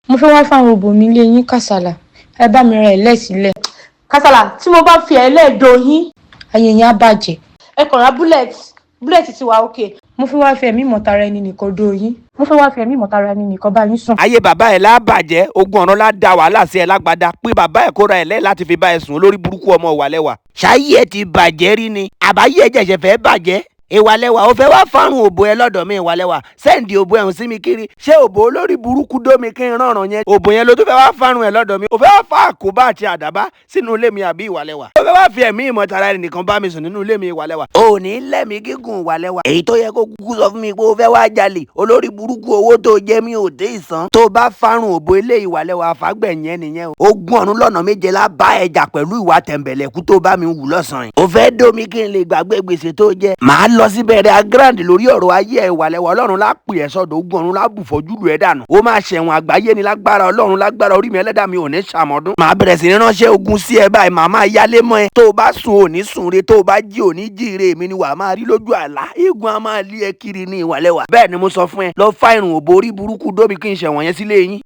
Mo fẹ́ wá fáwọn òbò mi lé yín Kasala. Ẹ bá mi ra ẹ̀lẹ́ sílẹ̀. Kasala, tí mo bá fi ẹ̀lẹ́ do yín, ayé yín á bàjẹ́. Ẹ kàn ra búlẹ̀tì ti wà òkè. Mo fẹ́ wá fi ẹ̀mí ìmọ̀tara ẹni nìkan do yín. Mo fẹ́ wá fi ẹ̀mí ìmọ̀tara ẹni nìkan bá yín sùn. ayé bàbá ẹ̀ lábàjẹ́ ogun ọ̀run lá da wàhálà sí ẹ lágbádá pé bàbá ẹ̀ kó ra ẹ̀lẹ́ láti fi bá ẹ sùn olórí burúkú ọmọ ìwàlẹ́wà. ṣáyé ẹ ti bàjẹ́ rí ni àbáyé ẹ jẹ̀ṣẹ̀ fẹ́ bàjẹ́. ìwàlẹ́wà ó fẹ́ wá fárùn òbò ẹ lọ́dọ̀ mi ìwàlẹ́wà sẹ́ǹdì òbò ẹ̀hún sí mi kiri ṣé òbò olórí burúkú dómi kí n rànràn yẹn òbò yẹn ló tó fẹ́ wá fárùn ẹ lọ́dọ̀ mi ó fẹ́ wá fá àkóbá àti àdàbá sínú ilé mi àbí ìwàlẹ́wà ó fẹ́ wá fi ẹ̀mí ìmọ̀tara ẹni nìkan bá mi sùn nínú ilé mi ìwàlẹ́wà. ò ní lẹ́mìí gígùn ìwàlẹ́wà èyí tó yẹ kó kúkú sọ fún mi pé ó fẹ́ wá jalè olórí burúkú owó tó jẹ́ mi ò dé ìsan tó bá fárùn òbò ilé ìwàlẹ́wà àfàgbẹ̀yẹn nìyẹn o ogun ọ̀run lọ́nà méje lá bá ẹja pẹ̀lú ìwà tẹ̀m̀bẹ̀lẹ̀kú tó bá mi wù lọ́sàn-án ó fẹ́ dómi kí n lè gbàgbé gbèsè tó jẹ màá lọ síbẹ̀rẹ̀ grand lórí ọ̀rọ̀ ayé ẹ̀ ìwàlẹ́wà ọlọ́run lápè ẹ̀ sọ́dọ̀ ogun ọ̀run lábùfọ́jú lù ẹ̀ dànù ó máa ṣẹ̀wọ̀n àgbáyé ni lágbára ọlọ́run lágbára orí mi ẹlẹ́dàá mi ò ní ṣàmọ́dún màá bẹ̀rẹ̀ sí ní ránṣẹ́ ogun sí ẹ báyìí màá máa yálé mọ́ ẹ tó o bá sùn ò ní sùn re tó o bá jí ò ní jí ire mi ni wàá máa rí lójú àlá eégún á máa lé ẹ kiri ní ìwàlẹ́wà bẹ́ẹ̀ ni mo sọ fún ẹ lọ fá irun òbò orí burúkú dómi kí n ṣẹ̀wọ̀n yẹn sílé yín.